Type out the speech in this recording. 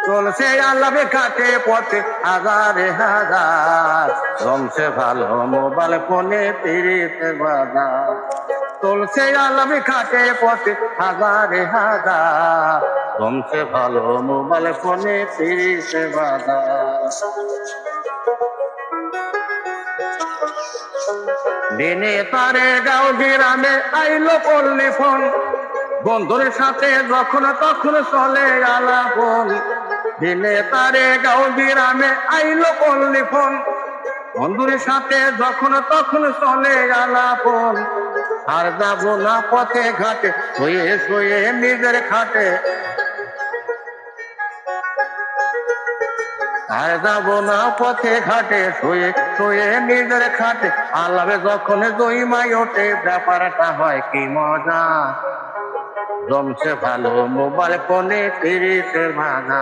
চলছে আলাপে ঘাটে পথে হাজারে হাজার, জমছে ভালো মোবাইল ফোনে তিরিশে বাজার। চলছে আলাপে ঘাটে পথে হাজারে হাজার, জমছে ভালো মোবাইল ফোনে তিরিশে বাজার। দিনে তারে গাঁও গ্রামে আইলো পল্লী ফোন, বন্ধুর সাথে যখন তখন চলে আলাপন। দিনে তারে গাঁও গ্রামে আইলো পল্লী ফোন, বন্ধুর সাথে যখন তখন চলে আলাপন। আর যাবো না পথে ঘাটে শুয়ে শুয়ে নিজের খাটে, আর যাবো না পথে ঘাটে শুয়ে শুয়ে নিজের খাটে। আলাপে যখন জইমাই ওঠে ব্যাপারটা হয় কি মজা, জমছে ভালো মোবাইল ফোনে তিরিশে বাজার।